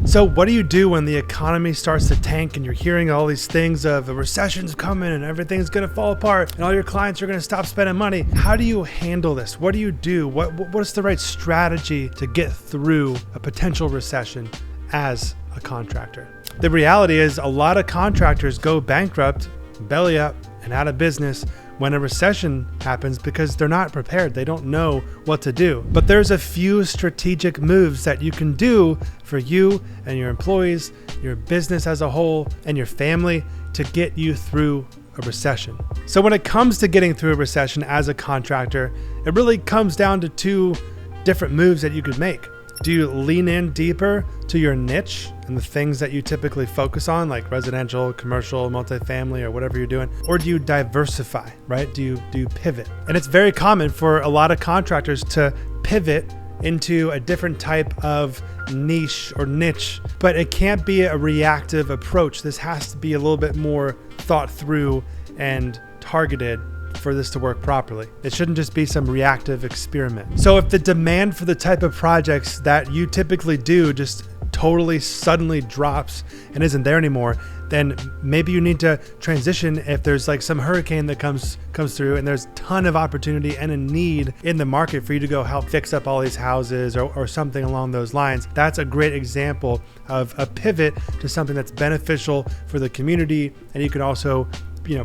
So what do you do when the economy starts to tank and you're hearing all these things of a recession's coming and everything's going to fall apart and all your clients are going to stop spending money? How do you handle this? What do you do? What's the right strategy to get through a potential recession as a contractor? The reality is a lot of contractors go bankrupt, belly up, and out of business when a recession happens because they're not prepared. They don't know what to do. But there's a few strategic moves that you can do for you and your employees, your business as a whole, and your family to get you through a recession. So when it comes to getting through a recession as a contractor, it really comes down to two different moves that you could make. Do you lean in deeper to your niche and the things that you typically focus on, like residential, commercial, multifamily, or whatever you're doing? Or do you diversify, right? Do you pivot? And it's very common for a lot of contractors to pivot into a different type of niche or niche, but it can't be a reactive approach. This has to be a little bit more thought through and targeted for this to work properly. It shouldn't just be some reactive experiment. So if the demand for the type of projects that you typically do just totally suddenly drops and isn't there anymore, then maybe you need to transition. If there's like some hurricane that comes through and there's a ton of opportunity and a need in the market for you to go help fix up all these houses or something along those lines, that's a great example of a pivot to something that's beneficial for the community, and you can also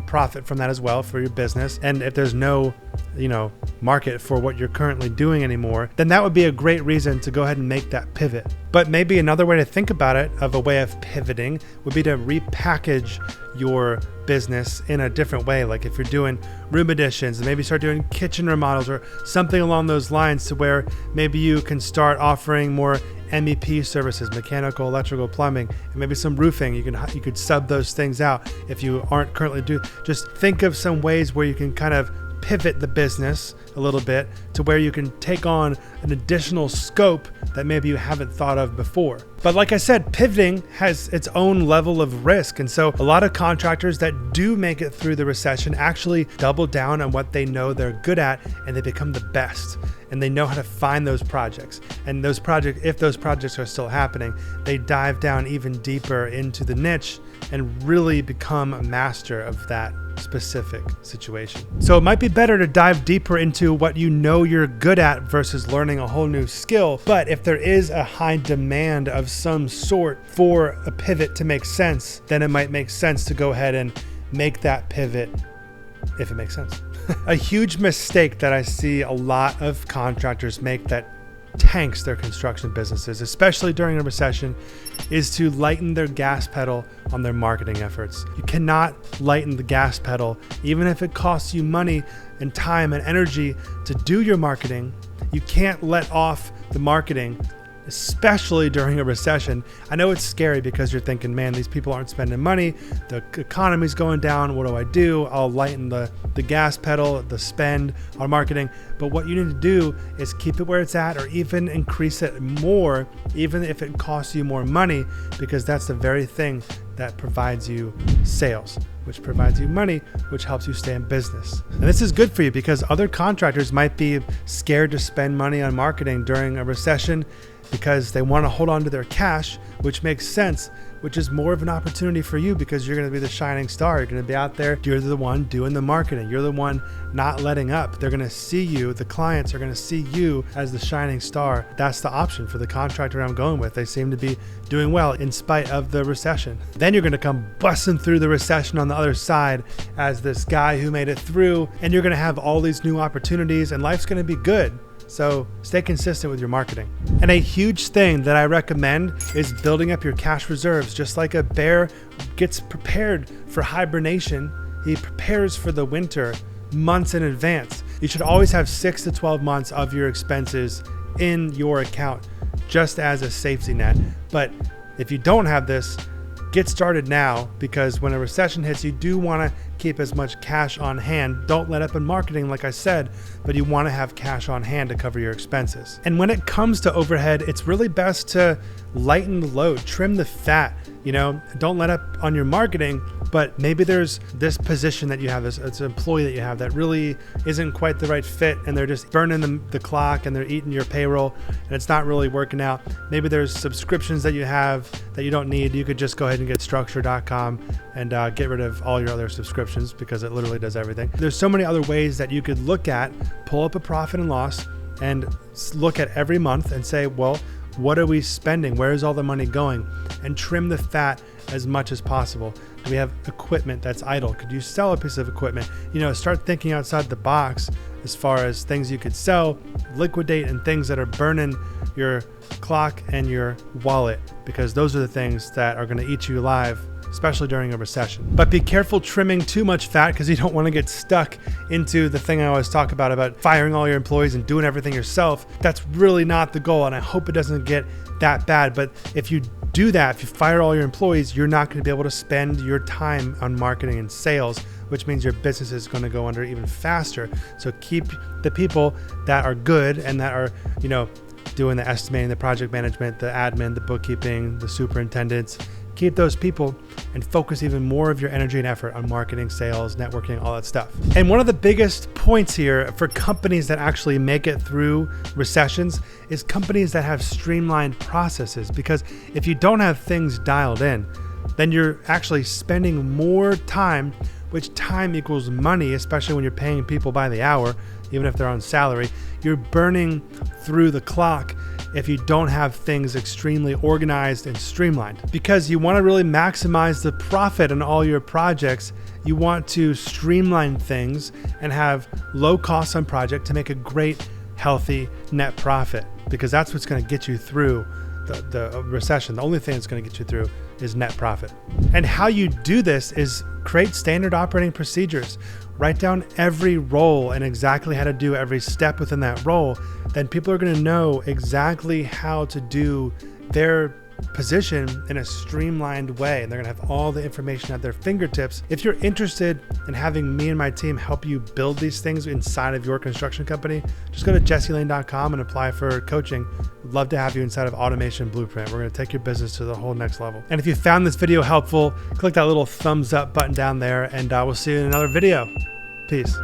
profit from that as well for your business. And if there's no, market for what you're currently doing anymore, then that would be a great reason to go ahead and make that pivot. But maybe another way to think about it, of a way of pivoting, would be to repackage your business in a different way. Like if you're doing room additions, maybe start doing kitchen remodels or something along those lines, to where maybe you can start offering more MEP services, mechanical, electrical, plumbing, and maybe some roofing. You could sub those things out if you aren't currently just think of some ways where you can kind of pivot the business a little bit to where you can take on an additional scope that maybe you haven't thought of before. But like I said, pivoting has its own level of risk. And so a lot of contractors that do make it through the recession actually double down on what they know they're good at, and they become the best. And they know how to find those projects. And those projects, if those projects are still happening, they dive down even deeper into the niche and really become a master of that specific situation. So it might be better to dive deeper into what you know you're good at versus learning a whole new skill. But if there is a high demand of some sort for a pivot to make sense, then it might make sense to go ahead and make that pivot if it makes sense. A huge mistake that I see a lot of contractors make that tanks their construction businesses, especially during a recession, is to lighten their gas pedal on their marketing efforts. You cannot lighten the gas pedal, even if it costs you money and time and energy to do your marketing. You can't let off the marketing, especially during a recession. I know it's scary because you're thinking, man, these people aren't spending money. The economy's going down. What do? I'll lighten the gas pedal, the spend on marketing. But what you need to do is keep it where it's at, or even increase it more, even if it costs you more money, because that's the very thing that provides you sales, which provides you money, which helps you stay in business. And this is good for you because other contractors might be scared to spend money on marketing during a recession because they want to hold on to their cash, which makes sense, which is more of an opportunity for you because you're going to be the shining star. You're going to be out there. You're the one doing the marketing. You're the one not letting up. They're going to see you. The clients are going to see you as the shining star. That's the option for the contractor I'm going with. They seem to be doing well in spite of the recession. Then you're going to come busting through the recession on the other side as this guy who made it through, and you're going to have all these new opportunities, and life's going to be good. So stay consistent with your marketing. And a huge thing that I recommend is building up your cash reserves. Just like a bear gets prepared for hibernation, he prepares for the winter months in advance. You should always have 6 to 12 months of your expenses in your account, just as a safety net. But if you don't have this, get started now, because when a recession hits, you do want to keep as much cash on hand. Don't let up in marketing, like I said, but you want to have cash on hand to cover your expenses. And when it comes to overhead, it's really best to lighten the load, trim the fat. You know, don't let up on your marketing, but maybe there's this position that you have, this employee that you have that really isn't quite the right fit, and they're just burning the clock and they're eating your payroll and it's not really working out. Maybe there's subscriptions that you have that you don't need. You could just go ahead and get structure.com and get rid of all your other subscriptions, because it literally does everything. There's so many other ways that you could look at, pull up a profit and loss and look at every month and say, well, what are we spending? Where is all the money going? And trim the fat as much as possible. Do we have equipment that's idle? Could you sell a piece of equipment? You know, start thinking outside the box as far as things you could sell, liquidate, and things that are burning your clock and your wallet, because those are the things that are going to eat you alive, especially during a recession. But be careful trimming too much fat, because you don't want to get stuck into the thing I always talk about firing all your employees and doing everything yourself. That's really not the goal, and I hope it doesn't get that bad. But if you do that, if you fire all your employees, you're not going to be able to spend your time on marketing and sales, which means your business is going to go under even faster. So keep the people that are good and that are, you know, doing the estimating, the project management, the admin, the bookkeeping, the superintendents. Keep those people and focus even more of your energy and effort on marketing, sales, networking, all that stuff. And one of the biggest points here for companies that actually make it through recessions is companies that have streamlined processes. Because if you don't have things dialed in, then you're actually spending more time, which time equals money, especially when you're paying people by the hour, even if they're on salary. You're burning through the clock if you don't have things extremely organized and streamlined. Because you want to really maximize the profit on all your projects, you want to streamline things and have low costs on project to make a great, healthy net profit, because that's what's going to get you through the recession. The only thing that's going to get you through is net profit. And how you do this is create standard operating procedures. Write down every role and exactly how to do every step within that role. Then people are going to know exactly how to do their position in a streamlined way, and they're going to have all the information at their fingertips. If you're interested in having me and my team help you build these things inside of your construction company, just go to jesselane.com and apply for coaching. We'd love to have you inside of Automation Blueprint. We're going to take your business to the whole next level. And if you found this video helpful, click that little thumbs up button down there, and we'll see you in another video. Peace.